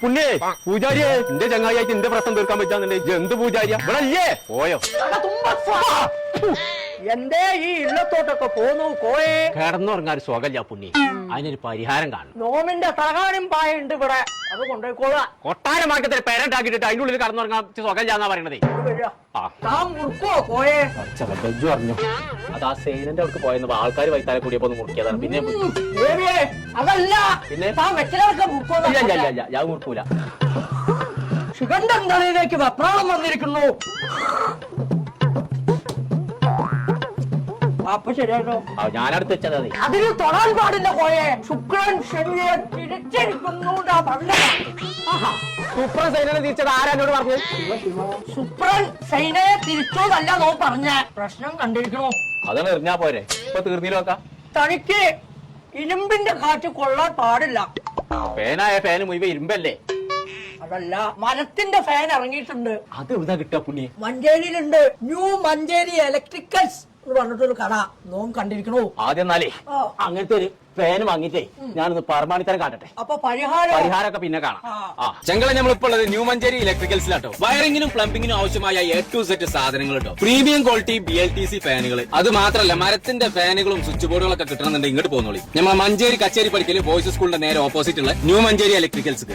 പുണ്യേ പൂജാരിയെ എന്റെ ചങ്ങായിയായിട്ട് എന്റെ പ്രശ്നം തീർക്കാൻ പറ്റാന്നുണ്ട്. എന്ത് പൂജാരിയ ഇവിടെ അല്ലേ പോയോ? എന്തേ ഈ ഇല്ലത്തോട്ടൊക്കെ പോന്നു കോയെ? കിടന്നുറങ്ങാൻ ഒരു സുഖമില്ല പുണ്യ, അതിനൊരു പരിഹാരം കാണും. നോമിന്റെ തലകാനും പായുണ്ട് ഇവിടെ, അത് കൊണ്ടുപോയിക്കോളാം. കൊട്ടാരമാർക്കത്തിൽ പേരണ്ടാക്കിട്ട് അതിന്റെ ഉള്ളിൽ കടന്നുറങ്ങാൻ സുഖമില്ലാന്നാ പറയണതേ. കോയെ ബെജ്ജു പറഞ്ഞു അത് ആ സേനന്റെ അവർക്ക് പോയെന്ന് ആൾക്കാർ വൈത്താലെ കൂടിയപ്പോ ഒന്ന് മുറിക്കിയതാണ്. പിന്നെ അതല്ല, പിന്നെ ഞാൻ മുറിക്കൂല. ശിഖണ്ഡൻ തലയിലേക്ക് വെപ്രാളം വന്നിരിക്കുന്നു. അപ്പൊ ശരിയാട്ടോ, ഞാനടുത്ത് വെച്ചത് അതിന് തൊടാൻ പാടില്ല കോയെ. ശുക്രൻ ശനിയെ തിരിച്ചിരിക്കുന്നു. സൂപ്പർ സൈനനെ തിരിച്ചത് ആരാനോട് പറഞ്ഞു? ശുക്രൻ സൈനയെ തിരിച്ചോന്നല്ല നോ പറഞ്ഞ പ്രശ്നം കണ്ടിരിക്കണോ? അതാണ് എറിഞ്ഞാ പോരെ, ഇപ്പൊ തീർന്നില്ല. തനിക്ക് ഇരുമ്പിന്റെ കാറ്റ് കൊള്ളാൻ പാടില്ല. ഫാനായ ഫാന് മുഴുവൻ ഇരുമ്പല്ലേ? അതല്ല, മരത്തിന്റെ ഫാൻ ഇറങ്ങിയിട്ടുണ്ട്. അത് എവിടുന്നാ കിട്ടാ പുണ്യ? മഞ്ചേരിയിലുണ്ട്. ന്യൂ മഞ്ചേരി ഇലക്ട്രിക്കൽസ് എന്ന് പറഞ്ഞിട്ടൊരു കട നോം കണ്ടിരിക്കണോ? ആദ്യം എന്നാലേ അങ്ങനത്തെ ഒരു ഫാൻ വാങ്ങിട്ടേ ഞാനൊന്ന് പരമാണിത്തരം കാട്ടട്ടെ. അപ്പൊ പരിഹാരമൊക്കെ പിന്നെ കാണാം. ചെങ്കള നമ്മളിപ്പോ ഉള്ളത് ന്യൂ മഞ്ചേരി ഇലക്ട്രിക്കൽസിലാട്ടോ. വയറിംഗിനും പ്ലംബിംഗിനും ആവശ്യമായ A to Z സാധനങ്ങൾ കേട്ടോ. Premium quality BLTC ഫാനുകൾ. അത് മാത്രമല്ല മരത്തിന്റെ ഫാനുകളും സ്വിച്ച് ബോർഡുകളൊക്കെ കിട്ടണമെന്നുണ്ടെങ്കിൽ ഇങ്ങോട്ട് പോകുന്നോളി. നമ്മൾ മഞ്ചേരി കച്ചേരി പഠിക്കല് ബോയ്സ് സ്കൂളിന്റെ നേരെ ഓപ്പോസിറ്റ് ഉള്ള ന്യൂ മഞ്ചേരി ഇലക്ട്രിക്കൽസ്.